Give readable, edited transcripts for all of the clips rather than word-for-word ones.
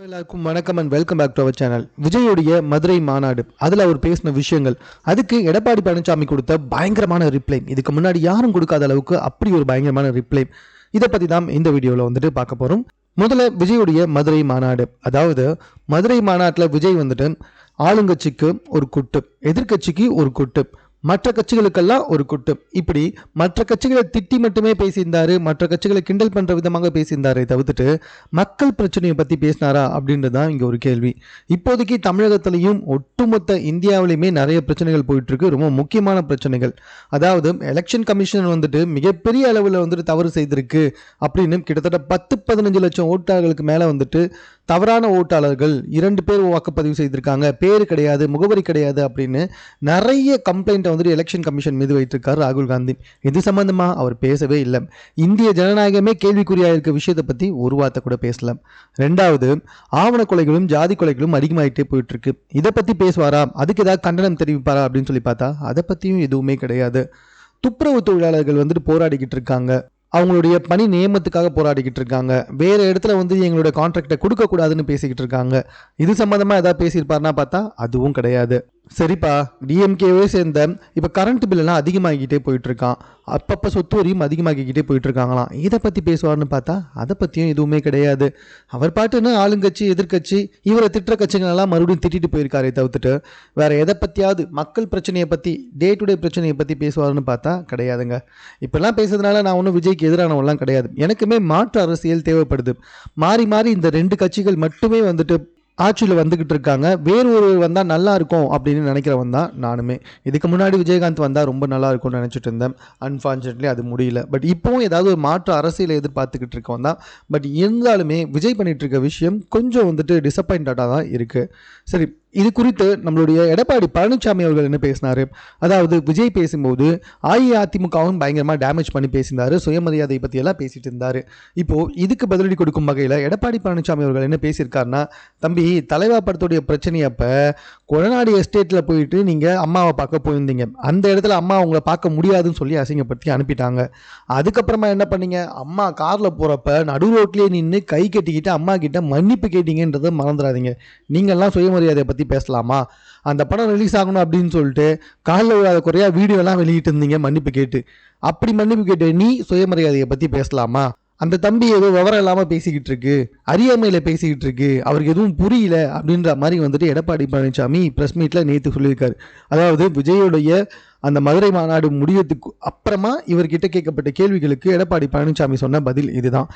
எல்லாருக்கும் வணக்கம் and welcome back to our channel. விஜயோடைய மதுரை மாநாடு அதில் அவர் பேசின விஷயங்கள், அதுக்கு எடப்பாடி பழனிசாமி கொடுத்த பயங்கரமான ரிப்ளை, இதுக்கு முன்னாடி யாரும் கொடுக்காத அளவுக்கு அப்படி ஒரு பயங்கரமான ரிப்ளை. இதை பற்றி தான் இந்த வீடியோவில் வந்துட்டு பார்க்க போகிறோம். முதல்ல விஜயோடைய மதுரை மாநாடு, அதாவது மதுரை மாநாட்டில் விஜய் வந்துட்டு ஆளுங்கட்சிக்கு ஒரு குட்டு, எதிர்கட்சிக்கு ஒரு குட்டு, மற்ற கட்சிகளுக்கெல்லாம் ஒரு குட்டு, இப்படி மற்ற கட்சிகளை திட்டி மட்டுமே பேசியிருந்தாரு, மற்ற கட்சிகளை கிண்டல் பண்ற விதமாக பேசியிருந்தாரு தவிர்த்துட்டு மக்கள் பிரச்சனையை பத்தி பேசினாரா அப்படின்றதான் இங்க ஒரு கேள்வி. இப்போதைக்கு தமிழகத்திலையும் ஒட்டுமொத்த இந்தியாவிலையுமே நிறைய பிரச்சனைகள் போயிட்டு இருக்கு, ரொம்ப முக்கியமான பிரச்சனைகள். அதாவது எலெக்ஷன் கமிஷன் வந்துட்டு மிகப்பெரிய அளவில் வந்துட்டு தவறு செய்திருக்கு அப்படின்னு கிட்டத்தட்ட 10-15 லட்சம் ஓட்டாளர்களுக்கு மேல வந்துட்டு தவறான ஓட்டாளர்கள் 2 பேர் வாக்குப்பதிவு செய்திருக்காங்க, பேரு கிடையாது, முகவரி கிடையாது அப்படின்னு நிறைய கம்ப்ளைண்ட் வந்துட்டு எலெக்ஷன் கமிஷன் மீது வைத்திருக்காரு ராகுல் காந்தி. இது சம்பந்தமா அவர் பேசவே இல்லை. இந்திய ஜனநாயகமே கேள்விக்குறியா இருக்க விஷயத்தை பத்தி ஒரு வார்த்தை கூட பேசல. ரெண்டாவது, ஆவண கொலைகளும் ஜாதி கொலைகளும் அதிகமாயிட்டே போயிட்டு இருக்கு, இதை பத்தி பேசுவாரா, அதுக்கு ஏதாவது கண்டனம் தெரிவிப்பாரா அப்படின்னு சொல்லி பார்த்தா அதை பத்தியும் எதுவுமே கிடையாது. துப்புரவு தொழிலாளர்கள் வந்துட்டு போராடிக்கிட்டு இருக்காங்க, அவங்களுடைய பணி நியமனத்துக்காக போராடிக்கிட்டு இருக்காங்க, வேற இடத்துல வந்து எங்களோட கான்ட்ராக்டை கொடுக்க கூடாதுன்னு பேசிக்கிட்டு இருக்காங்க. இது சம்பந்தமா ஏதாவது பேசியிருப்பாருன்னா பார்த்தா அதுவும் கிடையாது. சரிப்பா, டிஎம்கேவே சேர்ந்த இப்போ கரண்ட் பில்லாம் அதிகமாகிக்கிட்டே போயிட்டு இருக்கான், அப்பப்போ சொத்து வரியும் அதிகமாகிக்கிட்டே போயிட்டு இருக்காங்களாம், இதை பற்றி பேசுவார்னு பார்த்தா அதை பற்றியும் எதுவுமே கிடையாது. அவர் பாட்டுன்னு ஆளுங்கட்சி எதிர்கட்சி இவரை திட்டுற கட்சிகளெல்லாம் மறுபடியும் திட்டிட்டு போயிருக்காரே தவிர்த்துட்டு வேற எதை பற்றியாவது மக்கள் பிரச்சனையை பற்றி, டே டு டே பிரச்சனையை பற்றி பேசுவார்னு பார்த்தா கிடையாதுங்க. இப்பெல்லாம் பேசுறதுனால நான் ஒன்றும் விஜய்க்கு எதிரானவெல்லாம் கிடையாது, எனக்குமே மாற்று அரசியல் தேவைப்படுது. மாறி மாறி இந்த 2 கட்சிகள் மட்டுமே வந்துட்டு ஆட்சியில் வந்துக்கிட்டு இருக்காங்க, வேறு ஒரு வந்தால் நல்லா இருக்கும் அப்படின்னு நினைக்கிறவன் தான் நானுமே. இதுக்கு முன்னாடி விஜயகாந்த் வந்தால் ரொம்ப நல்லா இருக்கும்னு நினச்சிட்டு இருந்தேன், அன்ஃபார்ச்சுனேட்லி அது முடியல. பட் இப்போவும் ஏதாவது ஒரு மாற்று அரசியலை எதிர்பார்த்துக்கிட்டு இருக்கவன் தான். பட் இருந்தாலுமே விஜய் பண்ணிட்டு இருக்க விஷயம் கொஞ்சம் வந்துட்டு டிசப்பாயிண்டடாக தான் இருக்குது. சரி, இது குறித்து நம்மளுடைய எடப்பாடி பழனிசாமி அவர்கள் என்ன பேசினாரு, அதாவது விஜய் பேசும்போது அஇஅதிமுகவும் பயங்கரமாக டேமேஜ் பண்ணி பேசியிருந்தாரு, சுயமரியாதை பற்றி எல்லாம் பேசிட்டு இருந்தாரு. இப்போது இதுக்கு பதிலடி கொடுக்கும் வகையில் எடப்பாடி பழனிசாமி அவர்கள் என்ன பேசியிருக்காருன்னா, தம்பி தலைவா படத்துடைய பிரச்சனை அப்போ கொடநாடு எஸ்டேட்டில் போயிட்டு நீங்கள் அம்மாவை பார்க்க போயிருந்தீங்க, அந்த இடத்துல அம்மா அவங்கள பார்க்க முடியாதுன்னு சொல்லி அசிங்கப்படுத்தி அனுப்பிட்டாங்க. அதுக்கப்புறமா என்ன பண்ணீங்க, அம்மா காரில் போகிறப்ப நடு ரோட்லேயே நின்று கை கட்டிக்கிட்டு அம்மா கிட்ட மன்னிப்பு கேட்டீங்கன்றதை மறந்துடாதீங்க. நீங்கள்லாம் சுயமரியாதையை பற்றி பேசலாமா? அந்த படம் ரிலீஸ் ஆகணும் அப்படின்னு சொல்லிட்டு காலில் விழாத குறையா வீடியோலாம் வெளியிட்டு இருந்தீங்க மன்னிப்பு கேட்டு. அப்படி மன்னிப்பு கேட்டு நீ சுயமரியாதையை பற்றி பேசலாமா? அந்த தம்பி ஏதோ விவரம் இல்லாமல் பேசிக்கிட்டு இருக்கு, அறியாமையில் பேசிக்கிட்டு இருக்கு, அவருக்கு எதுவும் புரியல அப்படின்ற மாதிரி வந்துட்டு எடப்பாடி பழனிசாமி ப்ரெஸ் மீட்டில் நேற்று சொல்லியிருக்காரு. அதாவது விஜயோடைய அந்த மதுரை மாநாடு முடியறதுக்கு அப்புறமா இவர்கிட்ட கேட்கப்பட்ட கேள்விகளுக்கு எடப்பாடி பழனிசாமி சொன்ன பதில் இதுதான்.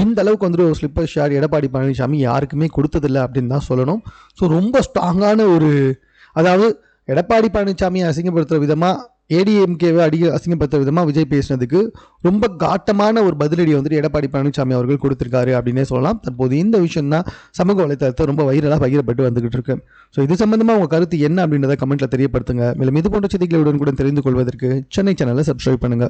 இந்த அளவுக்கு வந்துட்டு ஒரு ஸ்லிப்பர் ஷாட் எடப்பாடி பழனிசாமி யாருக்குமே கொடுத்ததில்லை அப்படின்னு தான் சொல்லணும். ஸோ ரொம்ப ஸ்ட்ராங்கான ஒரு, அதாவது எடப்பாடி பழனிசாமியை அசிங்கப்படுத்துகிற விதமாக, ஏடிஎம்கேவை அசிங்கப்படுத்துற விதமாக விஜய் பேசினதுக்கு ரொம்ப காட்டமான ஒரு பதிலடி வந்துட்டு எடப்பாடி பழனிசாமி அவர்கள் கொடுத்திருக்காரு அப்படின்னே சொல்லலாம். தற்போது இந்த விஷயம் தான் சமூக வலைத்தளத்தை ரொம்ப வைரலாக பகிரப்பட்டு வந்துகிட்டு இருக்கு. ஸோ இது சம்பந்தமாக உங்கள் கருத்து என்ன அப்படின்றத கமெண்ட்ல தெரியப்படுத்துங்க. மேலும் இது போன்ற செய்திகளை உடனுக்குடன் தெரிந்து கொள்வதற்கு சென்னை சேனலை சப்ஸ்கிரைப் பண்ணுங்க.